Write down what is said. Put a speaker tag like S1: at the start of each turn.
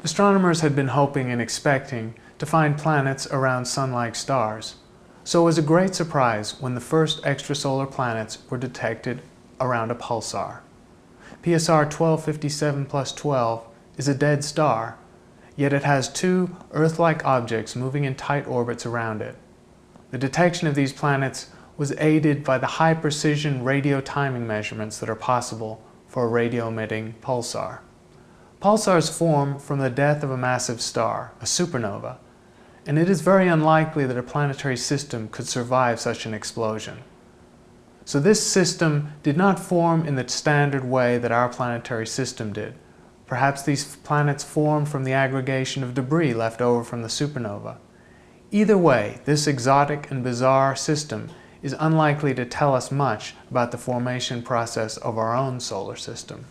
S1: Astronomers had been hoping and expecting to find planets around Sun-like stars, so it was a great surprise when the first extrasolar planets were detected around a pulsar. PSR 1257 plus 12 is a dead star, yet it has two Earth-like objects moving in tight orbits around it. The detection of these planets was aided by the high-precision radio timing measurements that are possible for a radio-emitting pulsar. Pulsars form from the death of a massive star, a supernova, and it is very unlikely that a planetary system could survive such an explosion. So this system did not form in the standard way that our planetary system did. Perhaps these planets formed from the aggregation of debris left over from the supernova. Either way, this exotic and bizarre system is unlikely to tell us much about the formation process of our own solar system.